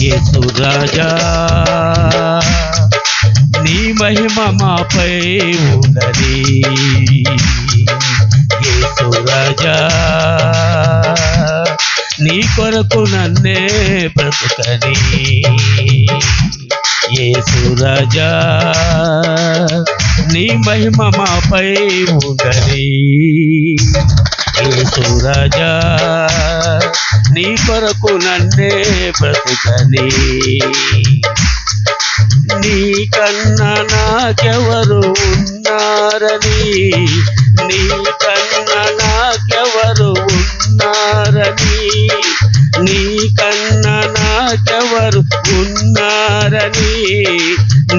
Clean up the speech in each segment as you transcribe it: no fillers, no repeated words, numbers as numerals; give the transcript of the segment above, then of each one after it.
యేసు రాజా నీ మహిమ మాపై ఉన్నది. యేసు రాజా నీ కొరకు నన్నే బ్రతుకని. యేసు రాజా నీ మహిమ మాపై ఉన్నది. యేసు రాజా నీ కొరకు నన్నే బ్రతుకని. నీ కన్నా నాకెవరు ఉన్నారని, నీ కన్నా నాకెవరు ఉన్నారని, నీ కన్నా నాకెవరు ఉన్నారని,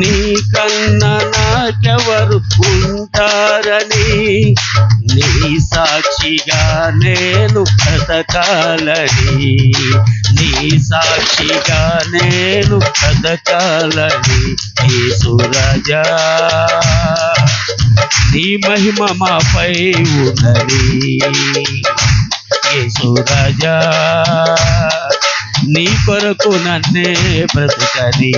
నీ కన్నా నాకెవరు ఉంటారని, నీ సాక్షిగా నేను బ్రతకాలని, నీ సాక్షిగా నేను బ్రతకాలని. యేసు రాజా నీ మహిమ మాపై ఉన్నది. యేసు రాజా నీ కొరకు నన్నే బ్రతకని.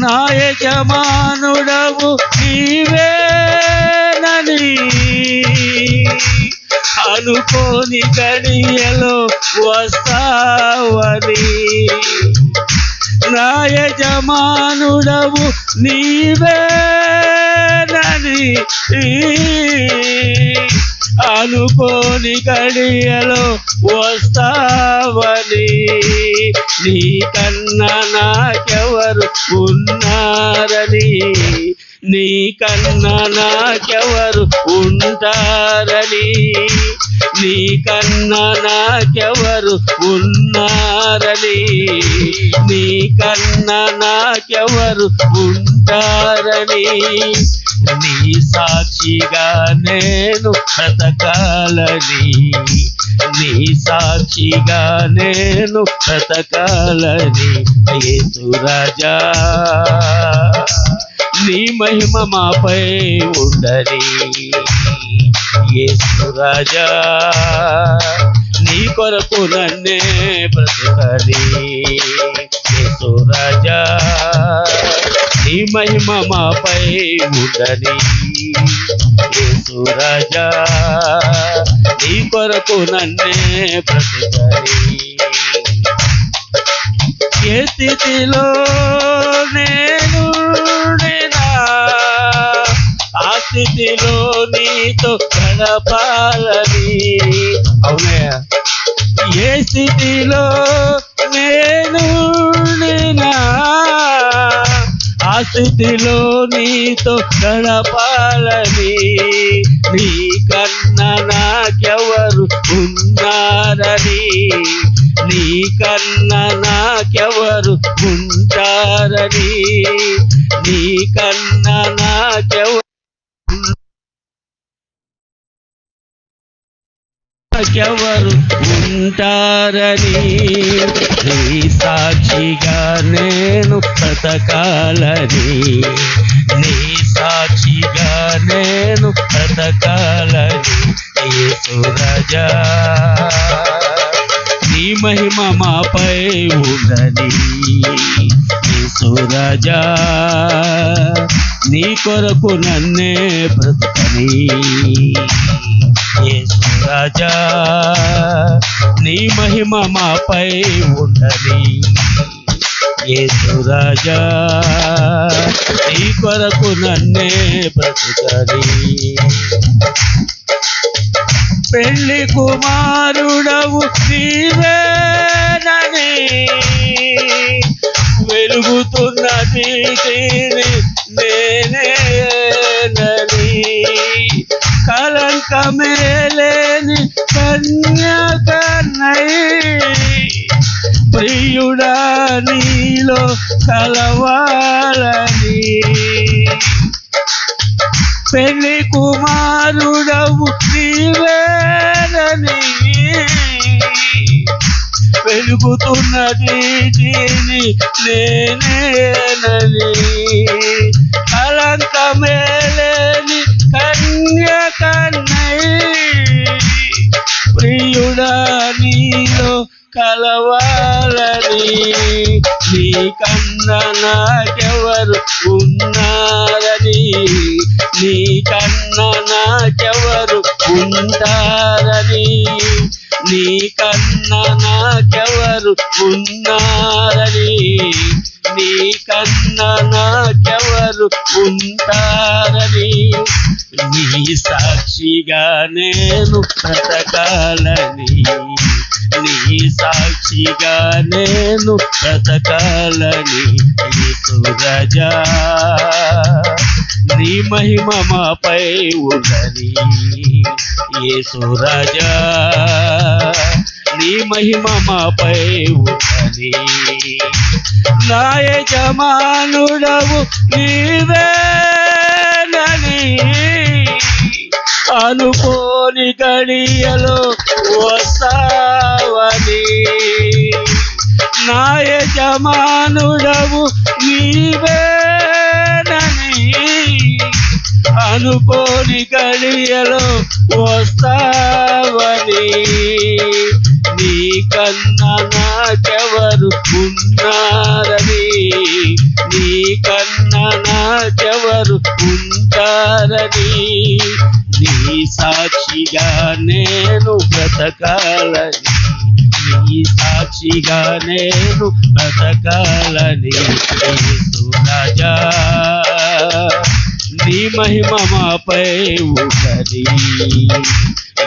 నా యజమానుడవు నీవేనని అనుకోని గడియలో వస్తావని, నా యజమానుడవు నీవేనని అనుకోని గడియలో వస్తావని, నీ కన్నా నాకెవరు ఉన్నారని, నీ కన్నా నాకెవరు ఉంటారని, నీ కన్నా నాకెవరు ఉన్నారని, నీ కన్నా నాకెవరు ఉంటారని, నీ సాక్షిగా నేను బ్రతకాలని, నీ సాక్షిగా నేను బ్రతకాలని. యేసు రాజా నీ మహిమ మాపై ఉండని. యేసు రాజా నీ కొరకు నన్నే బ్రతకని. యేసు రాజా నీ మహిమ మాపై ఉండని. యేసు రాజా నీ కొరకు నన్నే బ్రతకని. ఏ స్థితిలో నేను ఆ స్థితిలో నీతో గడపాలని. అవునయ్య, ఏ స్థితిలో నేను ఆ స్థితిలో నీతో గడపాలని, నీ కన్నా నాకెవరు ఉన్నారని, నీ కన్నా నాకెవరు ఉంటారని, నీ కన్నా నాకెవరు ఉంటారని, నీ సాక్షిగా నేను బ్రతకాలని, నీ సాక్షిగా నేను బ్రతకాలని. యేసు రాజా నీ మహిమ మాపై ఉండని. యేసు రాజా నీ కొరకు నన్నే బ్రతకని. యేసు రాజా నీ మహిమ మాపై ఉండని. యేసు రాజా నీ కొరకు నన్నే బ్రతకని. పెళ్లి కుమారుడవు నీవేనని వెలుగుతున్న దీటిని నేనేనని, కలంకమే లేని కన్యకనై ప్రియుడా నీలో కలవాలని, పెళ్లి కుమారుడవు నీవేనని వెలుగుతున్నది నేనేనని, కలంకమే లేని కన్యకనై ప్రియుడా నీలో కలవాలని, నీ కన్నా నాకెవరు ఉన్నారని, నీ కన్నా నాకెవరు ఉంటారని, నీ కన్నా నాకెవరు ఉన్నారని, నీ కన్నా నాకెవరు ఉంటారని, నీ సాక్షిగా నేను బ్రతకాలని, నీ సాక్షిగా నేను బ్రతకాలని, యేసు రాజా నీ మహిమ మాపై ఉన్నది, యేసు రాజా నీ మహిమ మాపై ఉన్నది. నా యజమానుడవు నీవేనని అనుకోని గడియలో వస్తావని, నా యజమానుడవు నీవేనని అనుకోని గడియలో వస్తావని, నీ కన్నా నాకెవరు ఉన్నారని, నీ కన్నా నాకెవరు ఉంటారని, నీ సాక్షిగా నేను బ్రతకాలని, నీ సాక్షిగా నేను బ్రతకాలని, యేసు రాజా నీ మహిమ మాపై ఉన్నది,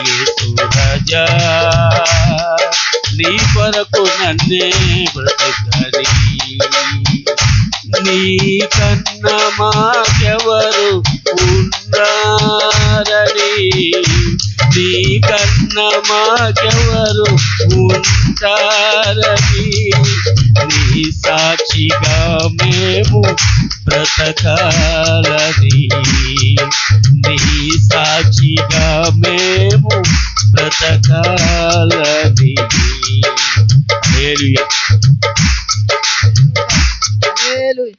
యేసు రాజా నీ కొరకు నన్నే బ్రతకని, నీ కన్నా మాకెవరు ఉన్నారని, నీ కన్నా మాకెవరు ఉంటారని, నీ సాక్షిగా మేము బ్రతకాలని, నీ సాక్షిగా మేము బ్రతకాలని. హల్లెలూయా. హల్లెలూయా.